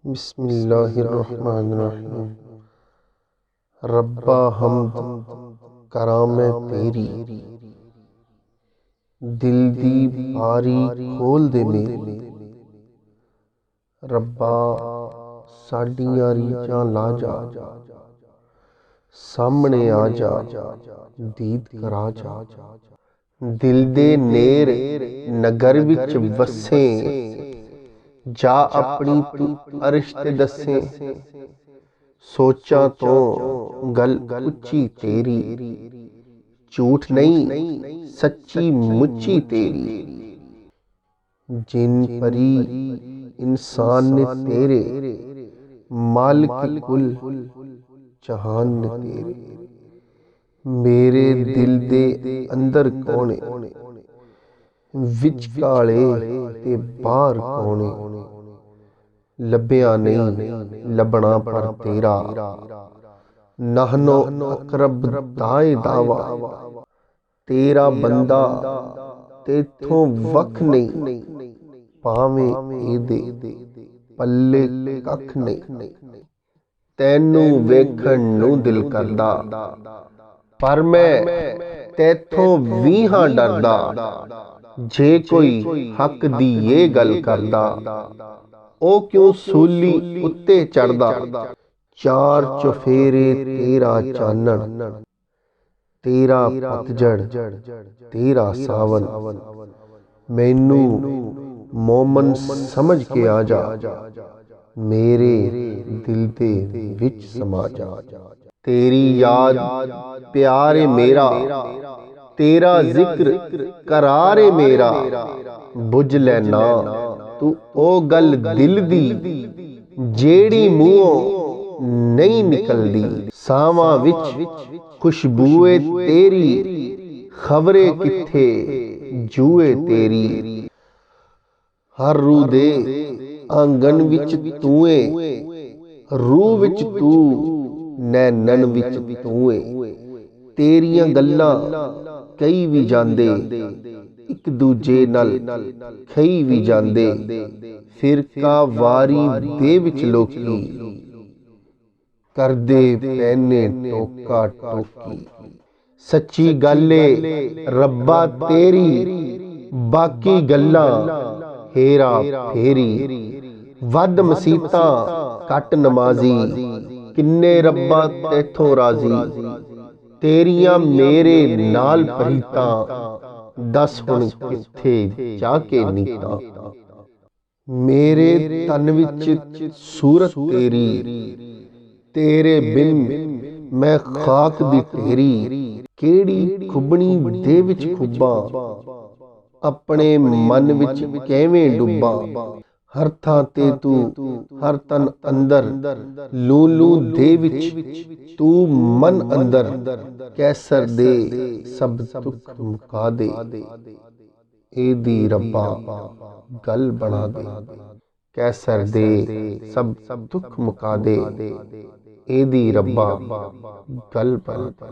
बिस्मिल्लाहिर्रहमानिर्रहीम। रब्बा हमद करा मैं तेरी, दिल दी बारी खोल दे मेरी। रब्बा साडियां रीझां ला जा, सामने आ जा, दीद करा जा। दिल दे नेर नगर विच वसे, जा अपनी तू अर्श ते दसे। सोचा तो गल उच्ची तेरी, झूठ नहीं सच्ची मुच्ची तेरी। जिन परी इंसान ने तेरे, मालिक कुल जहान ने तेरे। मेरे दिल दे अंदर कौने, विच काले ते बाहर कौने। लभ्या नहीं लभना पर तेरा, नहनो अकरब दाए दावा। तेरा बंदा तेथों वख नहीं, भावें एदे पल्ले कख नहीं। तैनू वेखण नू दिल करदा, पर मैं तैथों भी हां डरदा। जे कोई हक दी ये गल करदा, ओ क्यों सूली उत्ते चढ़दा। चार चुफेरे तेरा चानण, तेरा पतझड़ तेरा सावन। मैनू मोमन समझ के आ जा, मेरे दिल दे विच समा जा। तेरी याद प्यार है मेरा, तेरा जिक्र करार है मेरा। बुझ लेना तू ओ गल दिल दी, जेड़ी मूहों नहीं निकलदी। सावां विच खुशबूए तेरी, खबरे किथे जूए तेरी। हर रूह दे आंगन विच तूए, रूह विच तू नैनन विच तूए। तेरियां गल्लां कई भी जांदे, एक दूजे नाल खई भी जांदे। फिरका वारी दे विच लोकी, करदे पैने टोका टोकी। सच्ची गल ए रब्बा तेरी, बाकी गल्लां हेरा फेरी। वध मसीतां कट नमाजी, किन्ने रब्बा तैथों राजी। तेरियां मेरे नाल प्रीतां, दस हुण किथे जाके नीतां। मेरे तन विच सूरत तेरी, तेरे बिन मैं खाक दी ढेरी। केड़ी खुबनी दे विच खुब्बां, अपने मन विच कैवें डुब्बां। हर थां ते तू हर तन अंदर, लू लू दे विच तू मन अंदर। कैसर दे सब दुख मुका दे, एदी रब्बा गल बना दे। कैसर दे सब दुख मुका दे, एदी रब्बा गल बना दे।